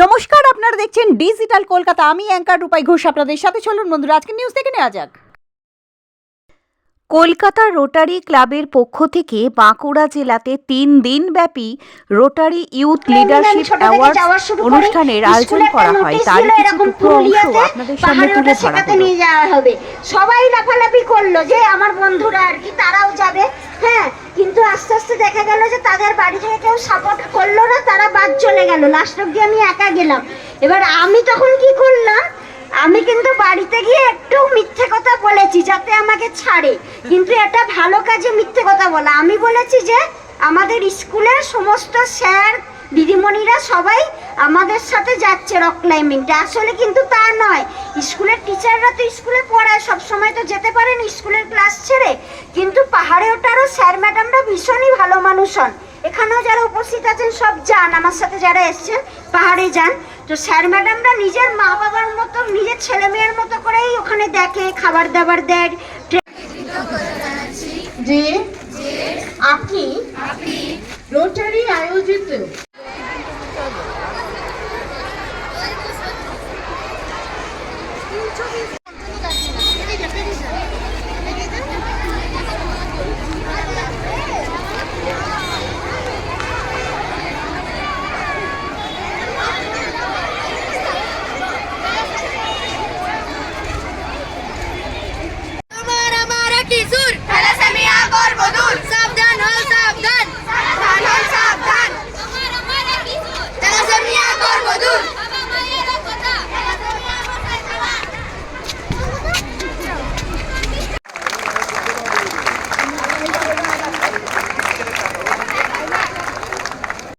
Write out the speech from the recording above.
নমস্কার, আপনারা দেখছেন ডিজিটাল কলকাতা। আমি অ্যাঙ্কার রূপাই ঘোষ আপনাদের সাথে। চলুন বন্ধুরা, আজকে নিউজ দেখে নেওয়া যাক। কলকাতা রোটারি ক্লাবের পক্ষ থেকে বাঁকুড়া জেলাতে 3 দিনব্যাপী রোটারি ইউথ লিডারশিপ অ্যাওয়ার্ড অনুষ্ঠানের আয়োজন করা হয়। তারই কিছু টুকরো অংশ আপনাদের সামনে তুলে ধরা হলো। সবাই লাফালাফি করলো যে আমার বন্ধুরা আর কি তারাও যাবে, হ্যাঁ, কিন্তু আস্তে আস্তে দেখা গেল যে তাদের বাড়ি থেকে কেউ সাপোর্ট করলো না, তারা বাদ চলে গেল। লাস্ট অব্দি আমি একা গেলাম। এবার আমি তখন কি করলাম, আমি কিন্তু বাড়িতে গিয়ে একটু মিথ্যে কথা বলেছি যাতে আমাকে ছাড়ে, কিন্তু এটা ভালো কাজে মিথ্যে কথা বলা। আমি বলেছি যে আমাদের স্কুলের সমস্ত স্যার দিদিমণিরা সবাই আমাদের সাথে যাচ্ছে রক ক্লাইম্বিংটা। আসলে কিন্তু তা নয়, স্কুলের টিচাররা তো স্কুলে পড়ায়, সবসময় তো যেতে পারেন স্কুলের ক্লাস ছেড়ে, কিন্তু পাহাড়ে ওঠারও স্যার ম্যাডামরা ভীষণই ভালো মানুষ হন। এখানেও যারা উপস্থিত আছেন সব যান, আমার সাথে যারা এসছেন পাহাড়ে যান, তো স্যার ম্যাডামরা নিজের মা বাবার মতো, নিজের ছেলে মেয়ের মতো করেই ওখানে দেখে, খাবার দাবার দেয়। যে আপনি রোটারি আয়োজিত